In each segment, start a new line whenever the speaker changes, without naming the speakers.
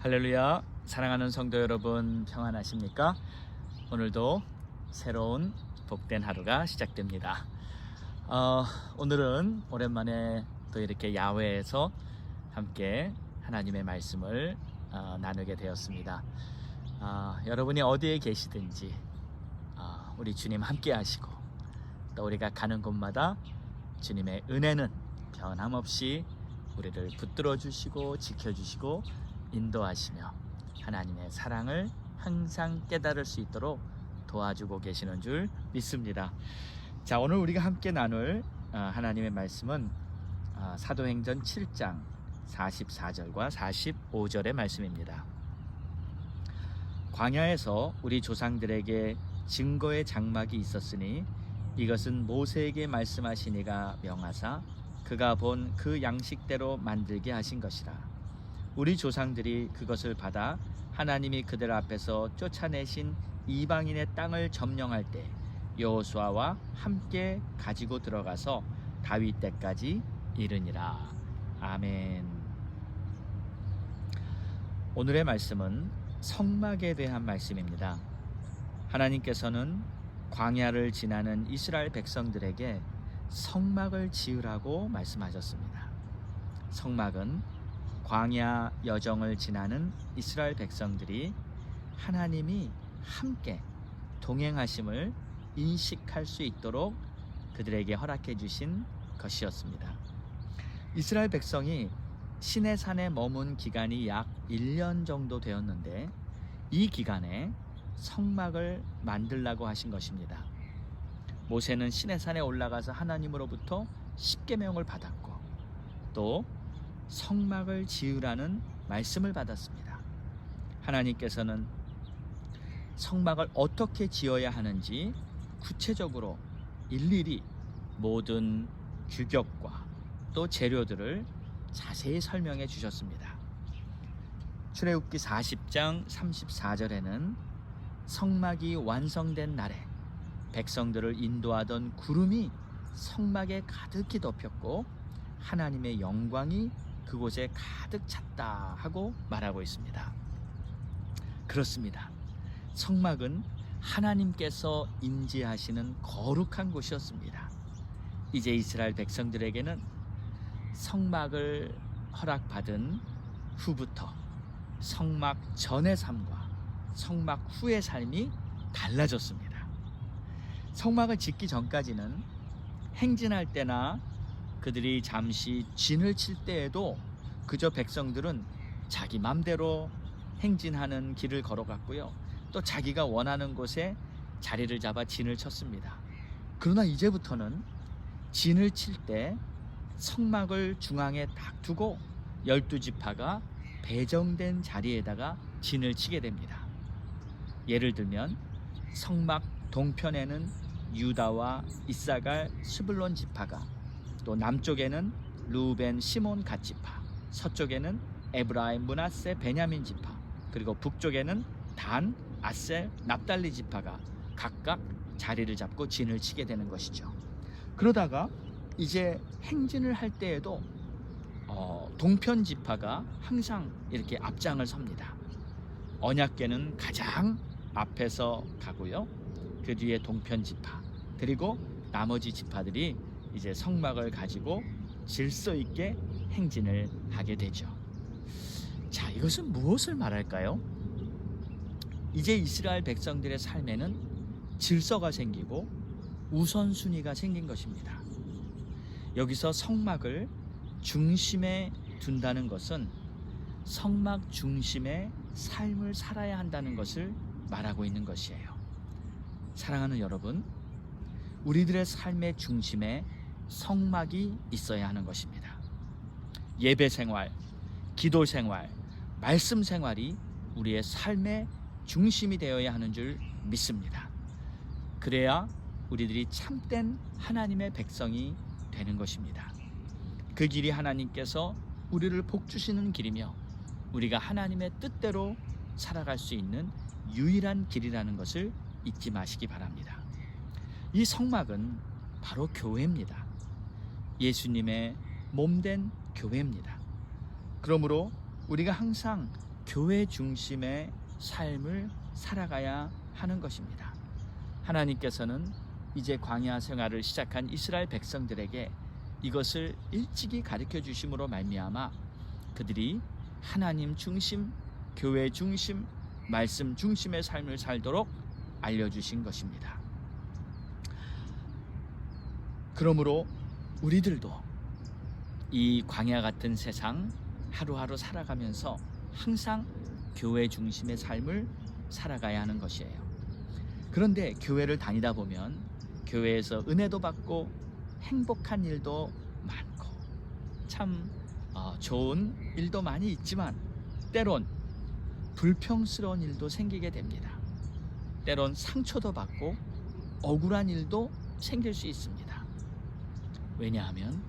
할렐루야. 사랑하는 성도 여러분, 평안하십니까? 오늘도 새로운 복된 하루가 시작됩니다. 오늘은 오랜만에 또 이렇게 야외에서 함께 하나님의 말씀을 나누게 되었습니다. 여러분이 어디에 계시든지 우리 주님 함께 하시고, 또 우리가 가는 곳마다 주님의 은혜는 변함없이 우리를 붙들어 주시고 지켜주시고 인도하시며 하나님의 사랑을 항상 깨달을 수 있도록 도와주고 계시는 줄 믿습니다. 자, 오늘 우리가 함께 나눌 하나님의 말씀은 사도행전 7장 44절과 45절의 말씀입니다. 광야에서 우리 조상들에게 증거의 장막이 있었으니 이것은 모세에게 말씀하신 이가 명하사 그가 본 그 양식대로 만들게 하신 것이라. 우리 조상들이 그것을 받아 하나님이 그들 앞에서 쫓아내신 이방인의 땅을 점령할 때 여호수아와 함께 가지고 들어가서 다윗 때까지 이르니라. 아멘. 오늘의 말씀은 성막에 대한 말씀입니다. 하나님께서는 광야를 지나는 이스라엘 백성들에게 성막을 지으라고 말씀하셨습니다. 성막은 광야 여정을 지나는 이스라엘 백성들이 하나님이 함께 동행하심을 인식할 수 있도록 그들에게 허락해 주신 것이었습니다. 이스라엘 백성이 시내산에 머문 기간이 약 1년 정도 되었는데 이 기간에 성막을 만들라고 하신 것입니다. 모세는 시내산에 올라가서 하나님으로부터 십계명을 받았고 또 성막을 지으라는 말씀을 받았습니다. 하나님께서는 성막을 어떻게 지어야 하는지 구체적으로 일일이 모든 규격과 또 재료들을 자세히 설명해 주셨습니다. 출애굽기 40장 34절에는 성막이 완성된 날에 백성들을 인도하던 구름이 성막에 가득히 덮였고 하나님의 영광이 그곳에 가득 찼다 하고 말하고 있습니다. 그렇습니다. 성막은 하나님께서 임재하시는 거룩한 곳이었습니다. 이제 이스라엘 백성들에게는 성막을 허락받은 후부터 성막 전의 삶과 성막 후의 삶이 달라졌습니다. 성막을 짓기 전까지는 행진할 때나 그들이 잠시 진을 칠 때에도 그저 백성들은 자기 맘대로 행진하는 길을 걸어갔고요. 또 자기가 원하는 곳에 자리를 잡아 진을 쳤습니다. 그러나 이제부터는 진을 칠 때 성막을 중앙에 딱 두고 12지파가 배정된 자리에다가 진을 치게 됩니다. 예를 들면 성막 동편에는 유다와 이사갈, 스불론 지파가, 또 남쪽에는 루벤, 시몬, 갓 지파, 서쪽에는 에브라임, 므낫세, 베냐민 지파, 그리고 북쪽에는 단, 아셀, 납달리 지파가 각각 자리를 잡고 진을 치게 되는 것이죠. 그러다가 이제 행진을 할 때에도 동편 지파가 항상 이렇게 앞장을 섭니다. 언약궤는 가장 앞에서 가고요. 그 뒤에 동편 지파, 그리고 나머지 지파들이 이제 성막을 가지고 질서 있게 행진을 하게 되죠. 자, 이것은 무엇을 말할까요? 이제 이스라엘 백성들의 삶에는 질서가 생기고 우선순위가 생긴 것입니다. 여기서 성막을 중심에 둔다는 것은 성막 중심의 삶을 살아야 한다는 것을 말하고 있는 것이에요. 사랑하는 여러분, 우리들의 삶의 중심에 성막이 있어야 하는 것입니다. 예배 생활, 기도 생활, 말씀 생활이 우리의 삶의 중심이 되어야 하는 줄 믿습니다. 그래야 우리들이 참된 하나님의 백성이 되는 것입니다. 그 길이 하나님께서 우리를 복주시는 길이며 우리가 하나님의 뜻대로 살아갈 수 있는 유일한 길이라는 것을 잊지 마시기 바랍니다. 이 성막은 바로 교회입니다. 예수님의 몸된 교회입니다. 그러므로 우리가 항상 교회 중심의 삶을 살아가야 하는 것입니다. 하나님께서는 이제 광야 생활을 시작한 이스라엘 백성들에게 이것을 일찍이 가르쳐 주심으로 말미암아 그들이 하나님 중심, 교회 중심, 말씀 중심의 삶을 살도록 알려주신 것입니다. 그러므로 우리들도 이 광야 같은 세상 하루하루 살아가면서 항상 교회 중심의 삶을 살아가야 하는 것이에요. 그런데 교회를 다니다 보면 교회에서 은혜도 받고 행복한 일도 많고 참 좋은 일도 많이 있지만 때론 불평스러운 일도 생기게 됩니다. 때론 상처도 받고 억울한 일도 생길 수 있습니다. 왜냐하면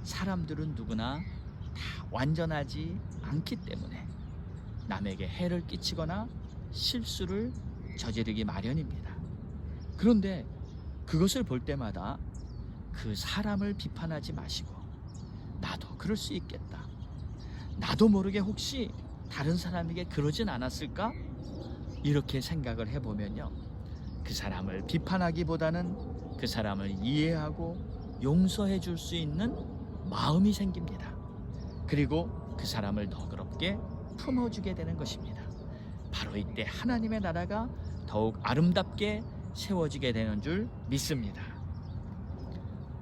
사람들은 누구나 다 완전하지 않기 때문에 남에게 해를 끼치거나 실수를 저지르기 마련입니다. 그런데 그것을 볼 때마다 그 사람을 비판하지 마시고 나도 그럴 수 있겠다, 나도 모르게 혹시 다른 사람에게 그러진 않았을까? 이렇게 생각을 해보면요, 그 사람을 비판하기보다는 그 사람을 이해하고 용서해 줄 수 있는 마음이 생깁니다. 그리고 그 사람을 너그럽게 품어주게 되는 것입니다. 바로 이때 하나님의 나라가 더욱 아름답게 세워지게 되는 줄 믿습니다.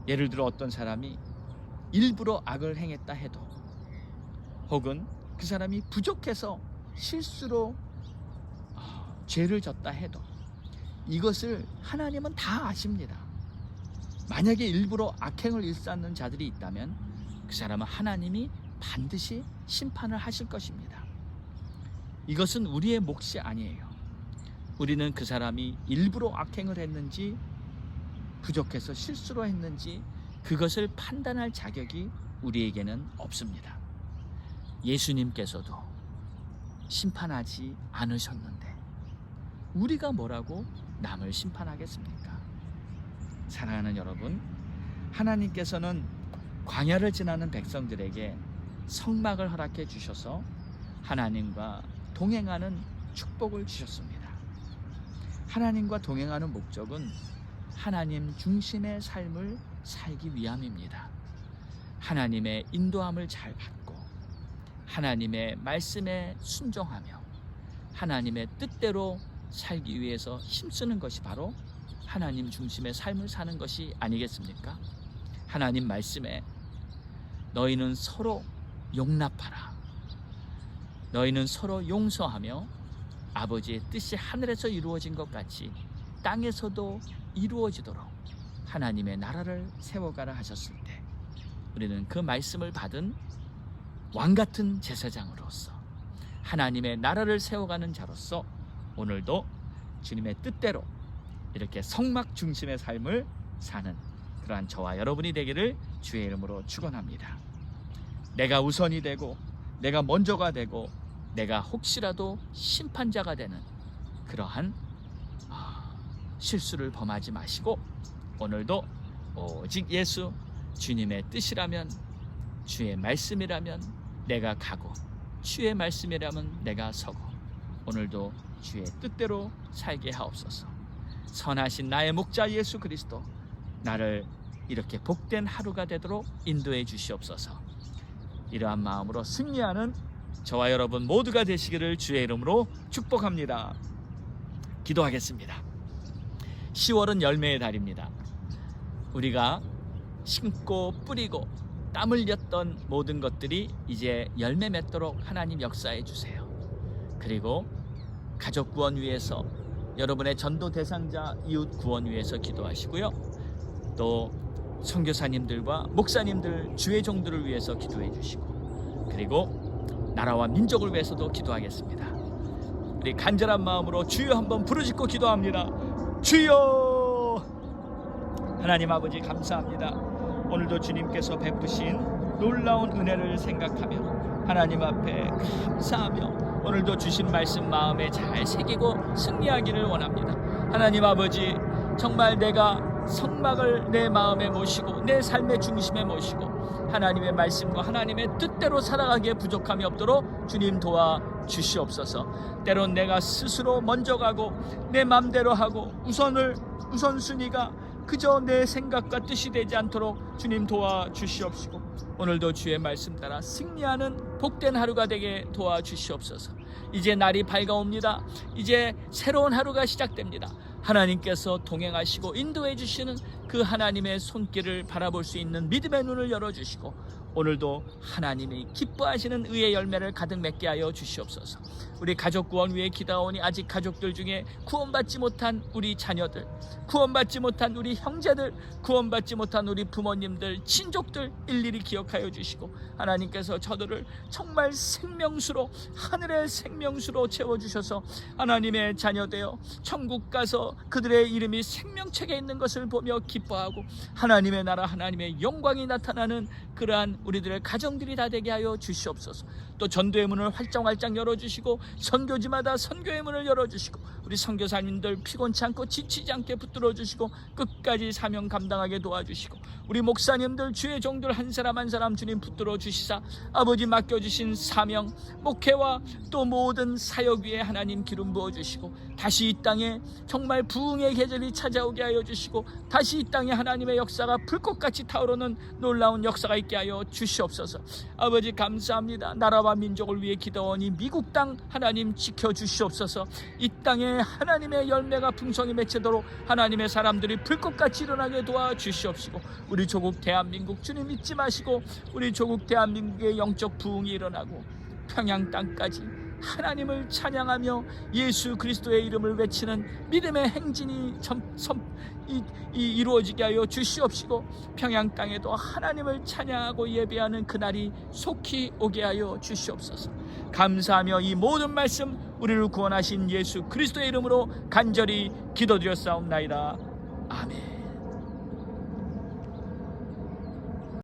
예를 들어 어떤 사람이 일부러 악을 행했다 해도, 혹은 그 사람이 부족해서 실수로 죄를 졌다 해도 이것을 하나님은 다 아십니다. 만약에 일부러 악행을 일삼는 자들이 있다면 그 사람은 하나님이 반드시 심판을 하실 것입니다. 이것은 우리의 몫이 아니에요. 우리는 그 사람이 일부러 악행을 했는지 부족해서 실수로 했는지 그것을 판단할 자격이 우리에게는 없습니다. 예수님께서도 심판하지 않으셨는데 우리가 뭐라고 남을 심판하겠습니까? 사랑하는 여러분, 하나님께서는 광야를 지나는 백성들에게 성막을 허락해 주셔서 하나님과 동행하는 축복을 주셨습니다. 하나님과 동행하는 목적은 하나님 중심의 삶을 살기 위함입니다. 하나님의 인도함을 잘 받고 하나님의 말씀에 순종하며 하나님의 뜻대로 살기 위해서 힘쓰는 것이 바로 하나님 중심의 삶을 사는 것이 아니겠습니까? 하나님 말씀에 너희는 서로 용납하라, 너희는 서로 용서하며 아버지의 뜻이 하늘에서 이루어진 것 같이 땅에서도 이루어지도록 하나님의 나라를 세워가라 하셨을 때 우리는 그 말씀을 받은 왕같은 제사장으로서 하나님의 나라를 세워가는 자로서 오늘도 주님의 뜻대로 이렇게 성막 중심의 삶을 사는 그러한 저와 여러분이 되기를 주의 이름으로 축원합니다. 내가 우선이 되고 내가 먼저가 되고 내가 혹시라도 심판자가 되는 그러한 실수를 범하지 마시고 오늘도 오직 예수 주님의 뜻이라면, 주의 말씀이라면 내가 가고 주의 말씀이라면 내가 서고 오늘도 주의 뜻대로 살게 하옵소서. 선하신 나의 목자 예수 그리스도 나를 이렇게 복된 하루가 되도록 인도해 주시옵소서. 이러한 마음으로 승리하는 저와 여러분 모두가 되시기를 주의 이름으로 축복합니다. 기도하겠습니다. 10월은 열매의 달입니다. 우리가 심고 뿌리고 땀 흘렸던 모든 것들이 이제 열매 맺도록 하나님 역사해 주세요. 그리고 가족 구원 위해서, 여러분의 전도 대상자 이웃 구원 위해서 기도하시고요. 또 선교사님들과 목사님들, 주의 종들을 위해서 기도해 주시고, 그리고 나라와 민족을 위해서도 기도하겠습니다. 우리 간절한 마음으로 주여 한번 부르짖고 기도합니다. 주여! 하나님 아버지 감사합니다. 오늘도 주님께서 베푸신 놀라운 은혜를 생각하며 하나님 앞에 감사하며 오늘도 주신 말씀 마음에 잘 새기고 승리하기를 원합니다. 하나님 아버지, 정말 내가 성막을 내 마음에 모시고 내 삶의 중심에 모시고 하나님의 말씀과 하나님의 뜻대로 살아가기에 부족함이 없도록 주님 도와주시옵소서. 때론 내가 스스로 먼저 가고 내 맘대로 하고 우선순위가 그저 내 생각과 뜻이 되지 않도록 주님 도와주시옵시고, 오늘도 주의 말씀 따라 승리하는 복된 하루가 되게 도와주시옵소서. 이제 날이 밝아옵니다. 이제 새로운 하루가 시작됩니다. 하나님께서 동행하시고 인도해 주시는 그 하나님의 손길을 바라볼 수 있는 믿음의 눈을 열어주시고, 오늘도 하나님이 기뻐하시는 의의 열매를 가득 맺게 하여 주시옵소서. 우리 가족 구원 위해 기도하오니 아직 가족들 중에 구원받지 못한 우리 자녀들, 구원받지 못한 우리 형제들, 구원받지 못한 우리 부모님들, 친족들 일일이 기억하여 주시고, 하나님께서 저들을 정말 생명수로, 하늘의 생명수로 채워주셔서 하나님의 자녀 되어 천국 가서 그들의 이름이 생명책에 있는 것을 보며 기뻐하고 하나님의 나라, 하나님의 영광이 나타나는 그러한 우리들의 가정들이 다 되게 하여 주시옵소서. 또 전도의 문을 활짝 열어주시고 선교지마다 선교의 문을 열어주시고, 우리 선교사님들 피곤치 않고 지치지 않게 붙들어 주시고 끝까지 사명 감당하게 도와주시고, 우리 목사님들 주의 종들 한 사람 한 사람 주님 붙들어 주시사 아버지 맡겨주신 사명 목회와 또 모든 사역 위에 하나님 기름 부어주시고, 다시 이 땅에 정말 부흥의 계절이 찾아오게 하여 주시고, 다시 이 땅에 하나님의 역사가 불꽃같이 타오르는 놀라운 역사가 있게 하여 주시옵소서. 아버지 감사합니다. 나라와 민족을 위해 기도하니 미국 땅 하나님 지켜주시옵소서. 이 땅에 하나님의 열매가 풍성히 맺히도록 하나님의 사람들이 불꽃같이 일어나게 도와주시옵시고, 우리 조국 대한민국 주님 잊지 마시고 우리 조국 대한민국의 영적 부흥이 일어나고 평양 땅까지 하나님을 찬양하며 예수 그리스도의 이름을 외치는 믿음의 행진이 이루어지게 하여 주시옵시고, 평양 땅에도 하나님을 찬양하고 예배하는 그날이 속히 오게 하여 주시옵소서. 감사하며 이 모든 말씀 우리를 구원하신 예수 그리스도의 이름으로 간절히 기도드렸사옵나이다. 아멘.